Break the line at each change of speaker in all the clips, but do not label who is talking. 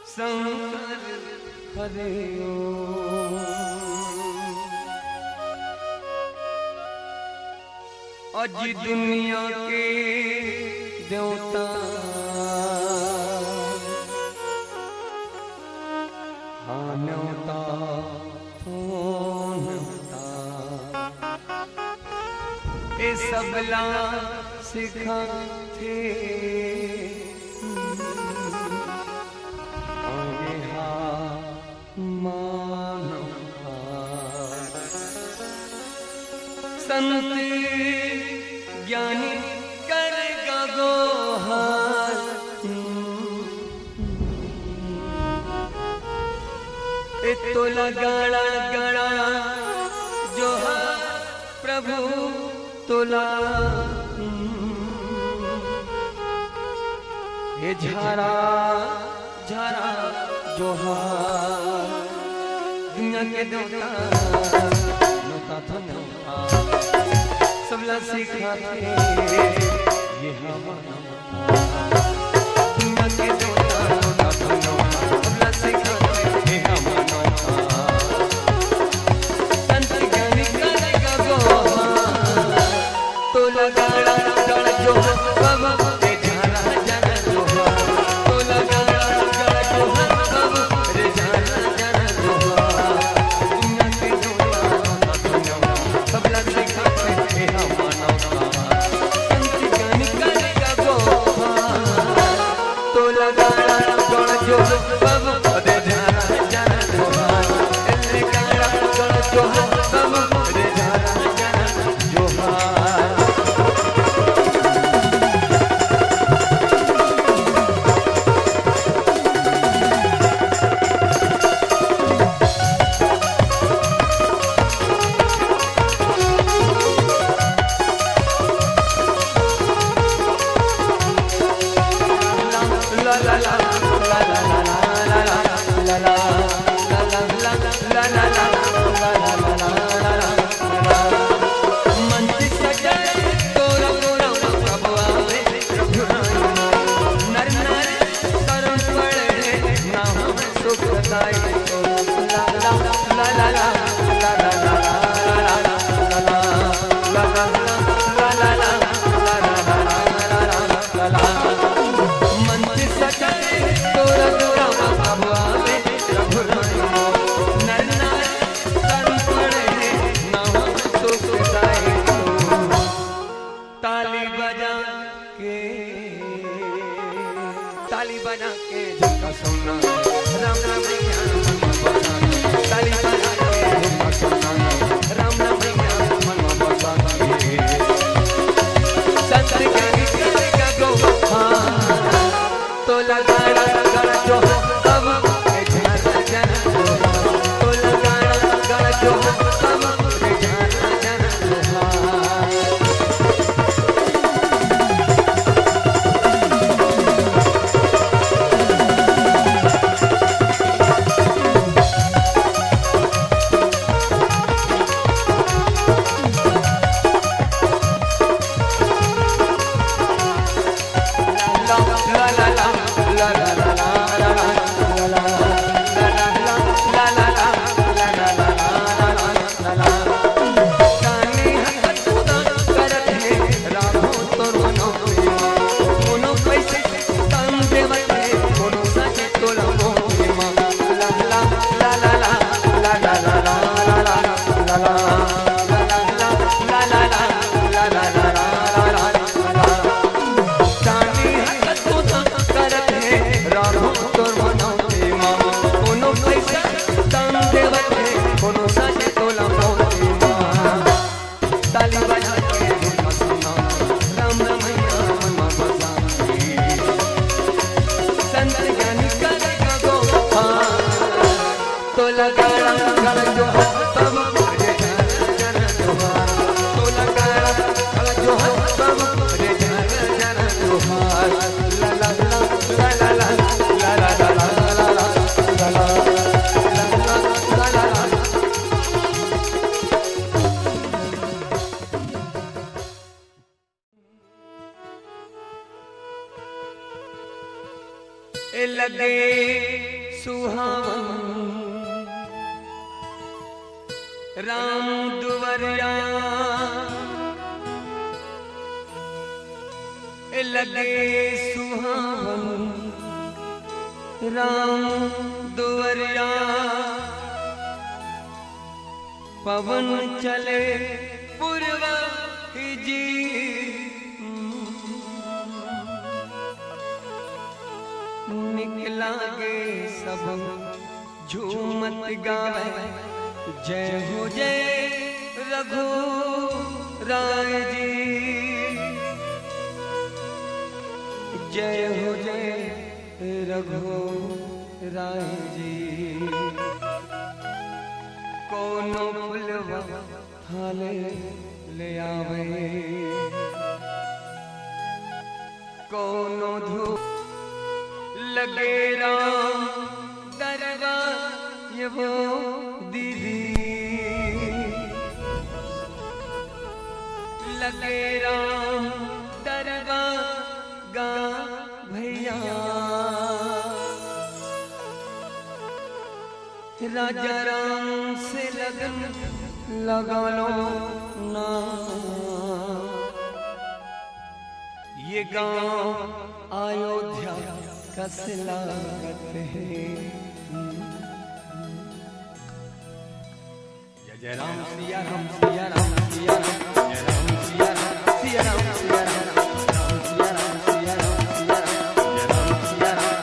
शंकर हरे ओम। आज दुनिया के देवता हाँ न्योता न्योता ए सबला सिखा थे संत ज्ञानी करेगा गोहार तो लगाड़ा गड़ा जो है प्रभु तोला ये झारा झारा जो है दुनिया के देवता नौता था नौता सबला सिखाते ये हमारा दुनिया के देवता नौता था नौता सबला सिखाते ये हमारा संत ज्ञानी करेगा गोहार तो लगाड़ा गड़ा जो बाबा रे झारा झारा जो तो लगाड़ा गड़ा जो बाबा रे झारा झारा जो दुनिया के देवता नौता था नौता सबला सिखाते ये हमारा संत ज्ञानी करेगा गोहार तो लगाड़ा गड़ा जो बाबा रे झारा झारा जो लगाड़ा गड़ा जो बाबा रे झारा झारा जो ताली बजा के झुमका सोना राम राम भैया ताली बजा के झुमका सोना राम राम भैया मन बसा संत ज्ञानी करेगा गोहार तो लगाड़ा गड़ा जो अब झारा झारा तो लगाड़ा गड़ा जो अब झारा झारा लगे सुहावन राम दुवरिया लगे सुहावन राम दुवरिया पवन चले पूर्वा जी निकला गे सब झूमत गावे जय हो जय रघु राय जी जय हो जय रघु राय जी कोनो फुलवा थाले ले आवे कोनो धूप लगे राम दरगा ये वो दीदी लगे राम दरगा गा भैया राजा राम से लगन लगा लो ना ये गांव अयोध्या कस लागत है जय जय राम सिया राम सिया राम सिया राम जय राम सिया राम सिया राम सिया राम राम सिया राम सिया राम सिया राम जय राम सिया राम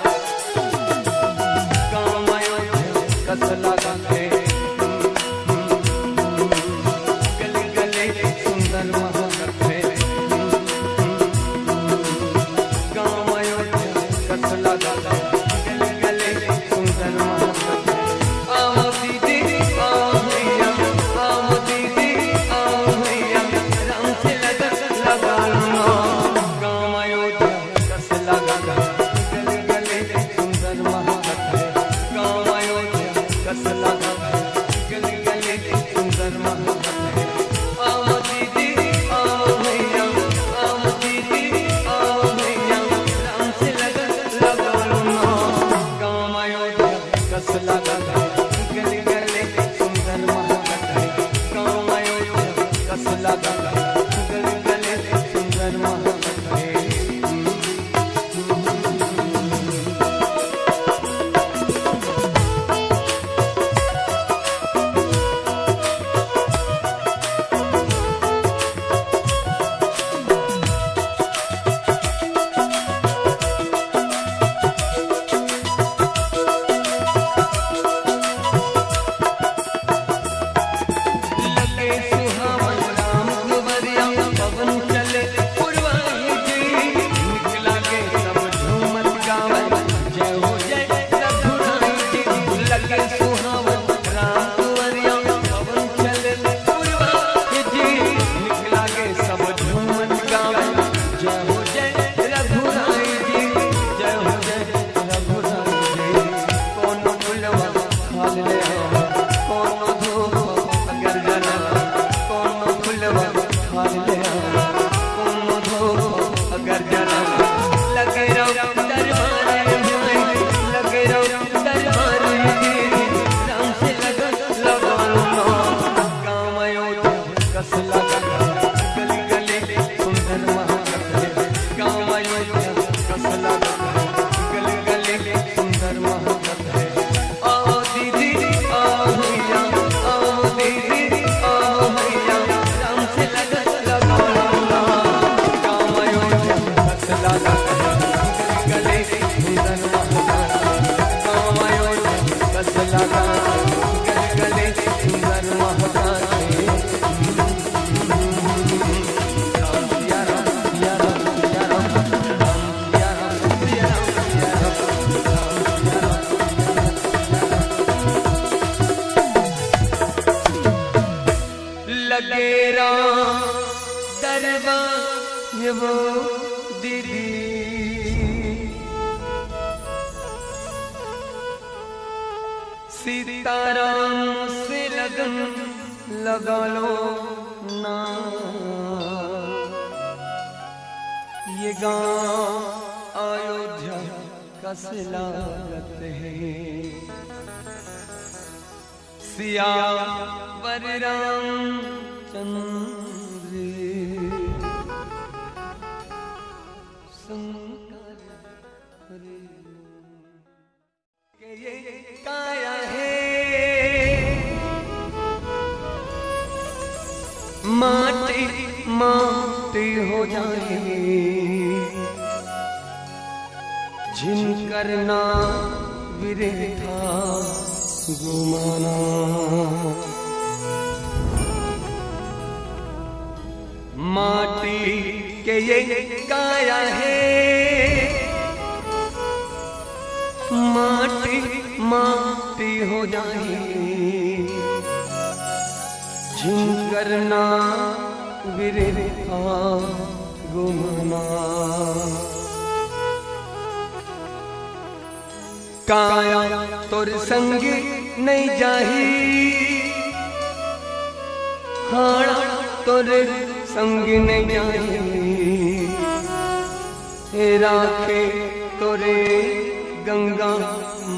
गाँव अयोध्या कस लागत है गले गले सुंदर महकत है गाँव अयोध्या कस लागत है गले गले सुंदर महकत है आओ दीदी आओ भैया आओ दीदी आओ भैया राम से लगन लगा लो गाँव अयोध्या कस लागत है गले गले सुंदर महकत है गाँव अयोध्या कस लागत है गले गले सुंदर महकत है आओ दीदी आओ भैया आओ दीदी आओ भैया राम से लगन लगा लो गाँव अयोध्या कस लागत है गले गले सुंदर महकत है गाँव अयोध्या कस लागत है गले गले सुंदर महकत है लगे सुहावन राम दुवरिया पवन चले पुरवाई जी निकला गे सब झूमत गावे जय हो जय रघुराई जी लगे सुहावन राम दुवरिया पवन चले पुरवाई जी निकला गे सब झूमत गावे जय हो जय रघुराई जी जय हो जय रघुराई जी कोनो फुलवा खाल ले आवा कोनो धूप अगर जला कोनो फुलवा खाल ले आवा कोनो धूप अगर जला लगे रहो दरबार में लगे रहो दरबार में राम से लगन लगा लो गाँव अयोध्या कस लागत है गली गली सुंदर महकत है गाँव अयोध्या कस लागत है गली गली सुंदर महकत है आओ दीदी आओ भैया आओ दीदी आओ भैया राम से लगन लगा लो गाँव अयोध्या कस लागत है गले गले सुंदर महकत है गाँव अयोध्या कस लागत है गले गले सुंदर महकत है राम सिया राम सिया राम सिया राम राम सिया राम सिया राम सिया राम राम सिया राम लगे राम दरबार ये वो दीदी सीताराम से लगन लगा लो ना ये गाँव अयोध्या कस लागत है। सियावर रामचंद्र शंकर हरे के ये काया है माटी माटी हो जाए जिनकर नाम विरेखा गुमाना। माटी के ये काया है माटी माटी हो जाए जिनकर नाम विरेखा गुमाना। काया तोर संग नहीं जाही हाड़ा तोर संग नहीं जाही राखे तोरे गंगा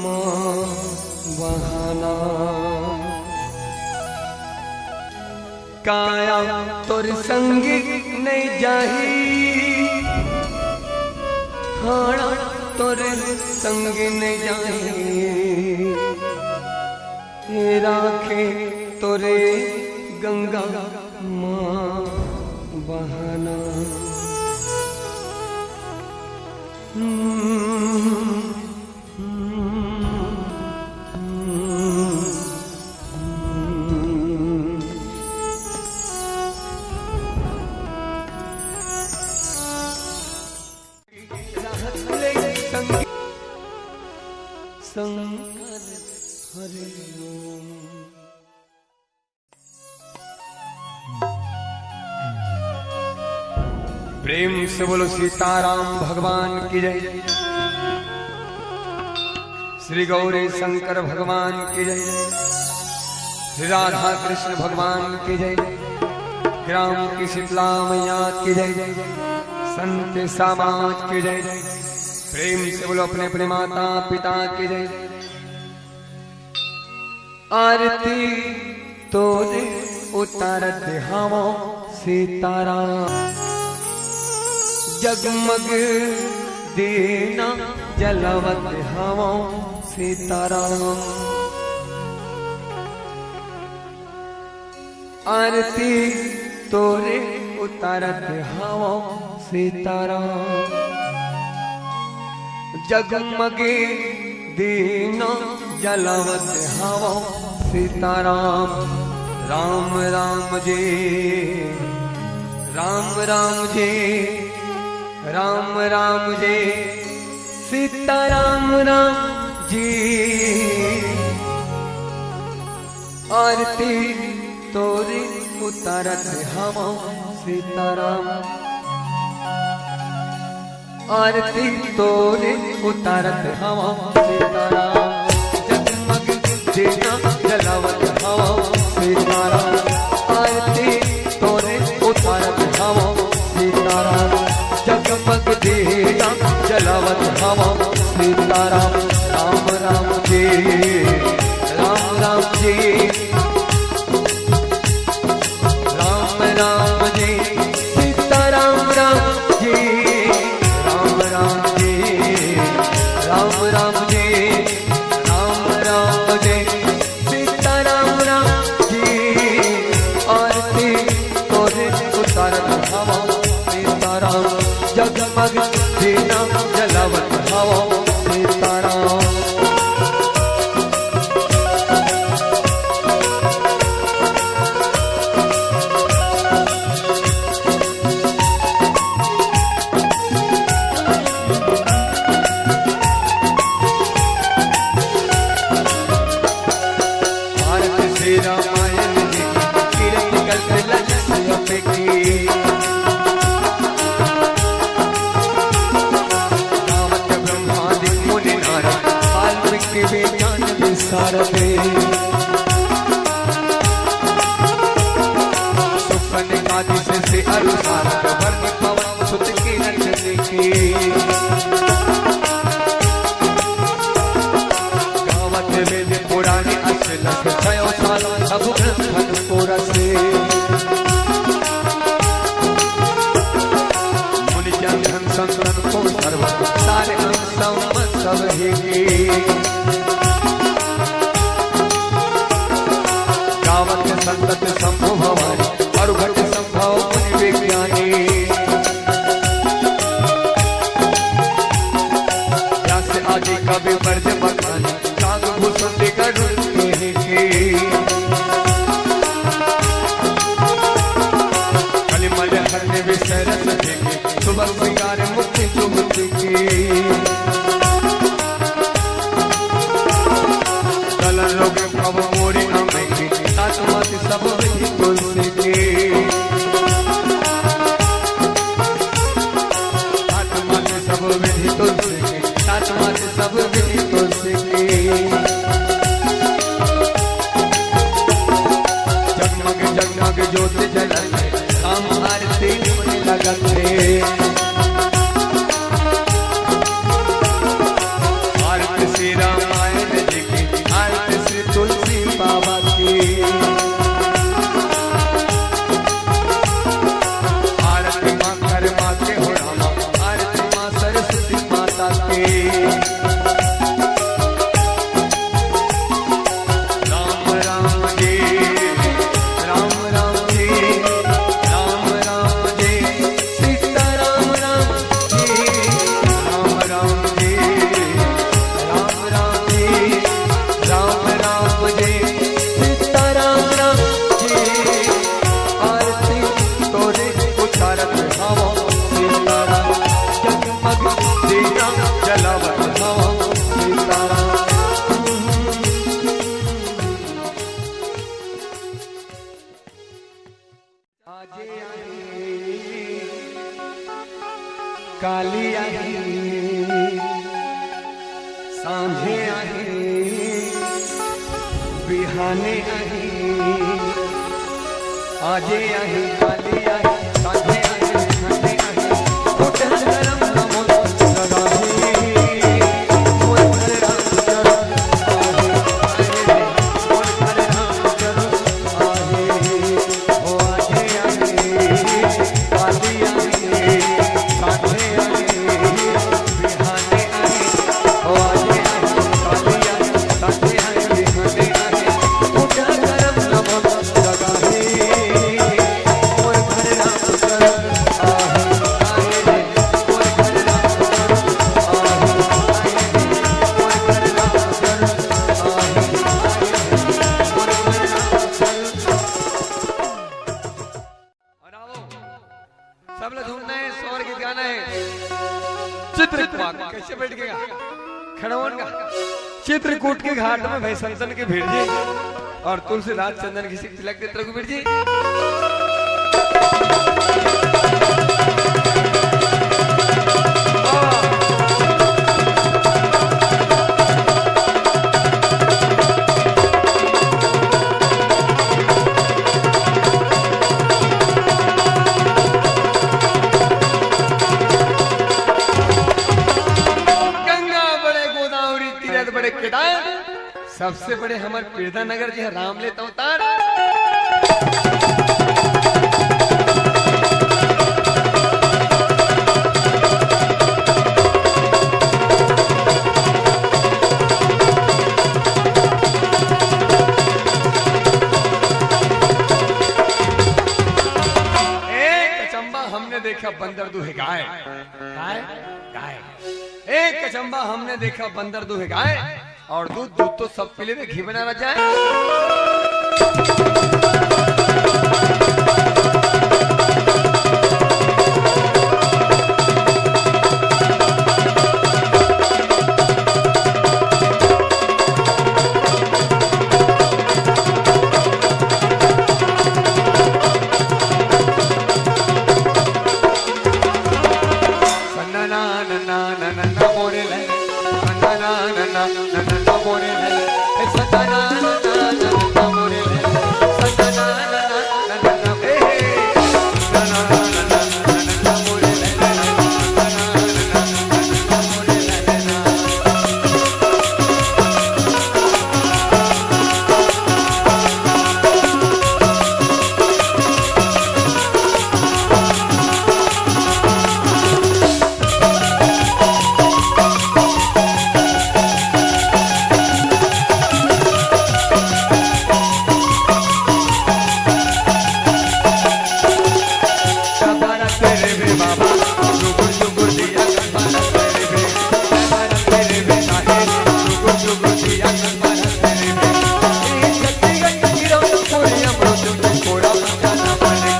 माँ बहाना। काया तोर संग नहीं जाही हाड़ा तोरे संग न जाए राखे तोरे गंगा माँ बहाना। शंकर हरे ओम। प्रेम से बोलो सीताराम भगवान की जय। श्री गौरी शंकर भगवान की जय। श्री राधा कृष्ण भगवान की जय। ग्राम की शीतला मैया की जय। संत समाज की जय। प्रेम से बोलो अपने अपने माता पिता की जय। आरती तोरे उतारत हवा सीताराम जगमग देना जलवत हवा सीताराम। आरती तोरे उतारत हवा सीताराम जगमगे दीना जलवत हवा सीताराम। राम राम जी राम राम जी राम राम जी सीताराम राम जी। आरती तोरे उतारत हवा सीताराम। आरती तोरे उतारत हवा सीताराम जगमग देना जलावत हवा सीताराम। आरती तोरे उतारत हवा सीताराम जगमग देना जलावत हवा सीताराम। राम राम जी राम राम जी राम राम जी सीताराम राम जी। राम राम जी राम राम जी राम राम जी सीताराम राम जी। आरती तोरे उतारत हवा सीताराम जगमग देना जलावत हवा सीताराम। रामायण जी किरण कल्पना की रावत ब्रह्मादि मुनि नारद वाल्मीकि विज्ञान विशारदे सुपन आदि से अनुसार वर्ण पवन सुत की नंदन की काम सब ही की गावत संतत शंभु भवानी और घट संभव मुनि विज्ञानी व्यास आदि कवि वर्ज बखानी काग भूषण दिगड़ की कलिमल हरने विषय रस देंगे सुबह सिंगार मुक्ति चुमुक्ति की कलन रोग भव मोरी अमय की सातमत सब विधि तुलसी की सातमत सब विधि तुलसी की सातमत सब विधि तुलसी की जगमग जगमग ज्योति जलते राम आरती में लगते आरती श्री रामायण जी की आरती श्री तुलसी बाबा की आरती माँ कर माते हो रामा आरती माँ सरस्वती माता की राम राम जी राम राम जी राम राम जी सीता राम राम जी राम राम जी राम राम जी राम राम जी सीता राम राम जी आरती तोरे उतारत हवा सीता राम जगमग दीना जलावत हवा सीता राम आजे आई काली आई सांझे आई बिहाने आई आजे आई काली आई सांझे आई बिहाने आई उठ करम नमो लगाहे मोर घर राम चरण आहे मोर घर राम चरण आहे ओ आजे आई काली आई सांझे आई बिहाने आई ओ आजे आई काली आई सांझे आई बिहाने आई उठ करम नमो लगाहे मोर घर राम चरण आहे मोर घर राम चरण आहे मोर घर राम चरण आहे मोर घर राम चरण और आओ सब लोग झूमना है स्वर गीत गाना है चित्रकूट कैसे बैठेगा खड़वन का चित्रकूट के घाट में भाई संतन के भीड़ जी और तुलसीदास चंदन की तिलक देते रघुवीर जी गंगा बड़े गोदावरी तीरथ बड़े केदार सबसे बड़े हमारे पीरदा नगर जी है राम लेता उतार एक कचंबा हमने देखा बंदर दूहे गाय गाय गाय एक कचंबा हमने देखा बंदर दूहे गाय और दूध दूध तो सब पी लेते घी बना जाए मोरे रे बाबा जुगुर जुगुर दिया गंबारा तेरे बे गंबारा तेरे बे काहे जुगुर जुगुर दिया गंबारा तेरे बे छत्तीसगढ़ गिरो पूरी अमृत को कोड़ा बजाना बने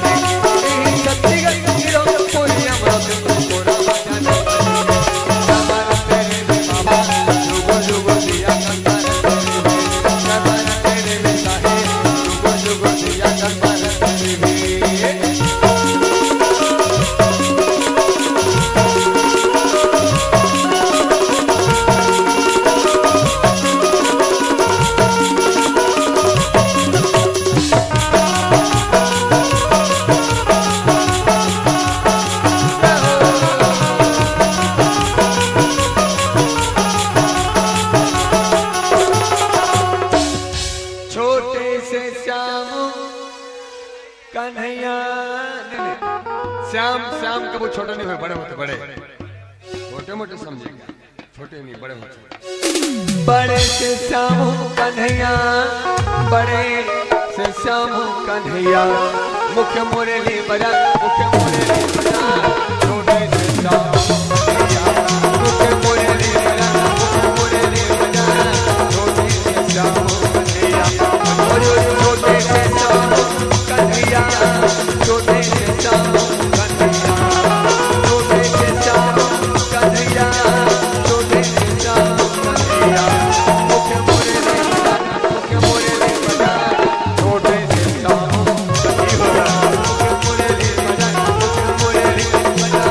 छत्तीसगढ़ गिरो पूरी अमृत को कोड़ा बजाना गंबारा तेरे बे बाबा जुगुर जुगुर दिया गंबारा तेरे बे गंबारा तेरे बे काहे जुगुर जुगुर दिया गंबारा तेरे बे कन्हैया श्याम श्याम कब छोटे नहीं हुए बड़े होते बड़े छोटे मोटे समझेंगे छोटे नहीं बड़े होते बड़े से श्याम कन्हैया बड़े से श्याम कन्हैया मुख्य मुरली बजा मुख्य मुरली बजा छोटे से श्याम कन्हैया मुख्य मुरली बजा मुख्य मुरली बजा छोटे से श्याम कन्हैया छोटे से श्याम कन्हैया छोटे से श्याम कन्हैया छोटे से श्याम कन्हैया छोटे से श्याम कन्हैया मुख्य मुरली बजा छोटे से श्याम कन्हैया मुख्य मुरली बजा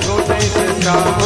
छोटे से श्याम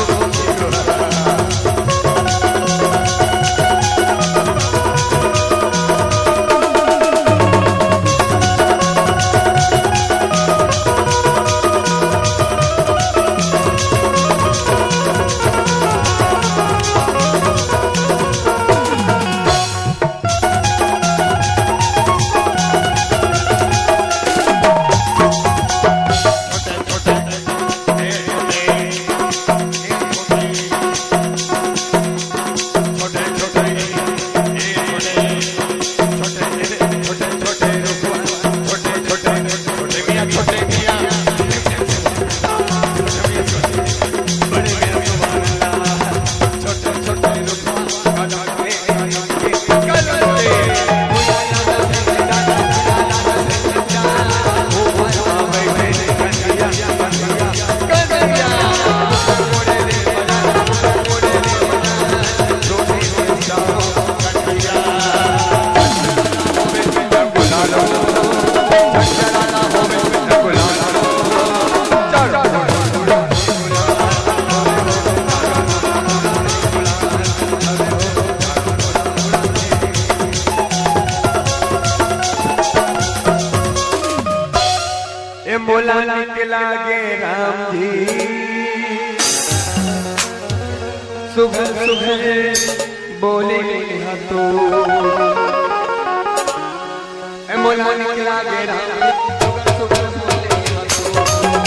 मोला निकला गे राम जी सुबह सुबह बोले तो मोला निकला गे राम सुबह सुबह बोले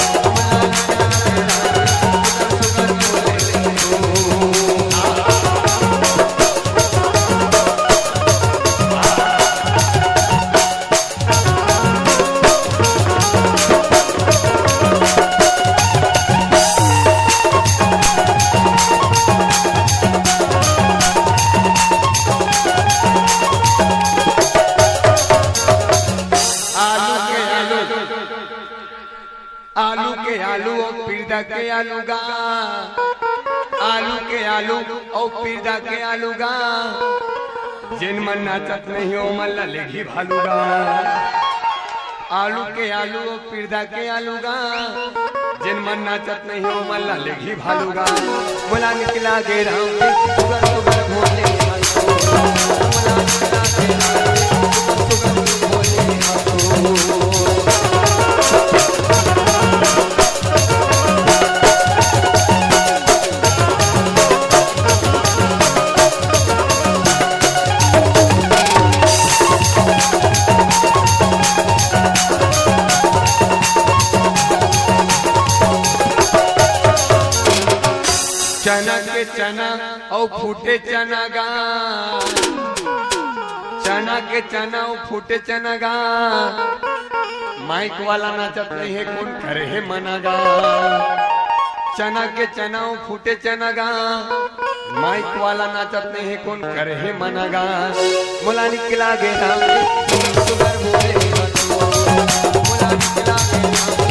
आलू के आलू और पीड़ा के आलू गा आलू के आलू और पीड़ा के आलू गा जिन मन नाचत नहीं हो मन लेगी भालूगा आलू के आलू और पीड़ा के आलू गा जिन मन नाचत नहीं हो मन लेगी भालूगा बोला निकला गे राम सुगर सुगर भोले बोला निकला गे राम सुगर सुगर भोले चना के चना और फूटे चना गा चना के चना और फूटे चना गा माइक वाला नाचत नहीं है कौन करे है मनागा चना के चनाओ फूटे चनागा माइक वाला नाचत नहीं है कौन करे है मनागा मोला निकला गे राम सुगर बोले मुला निकला गे राम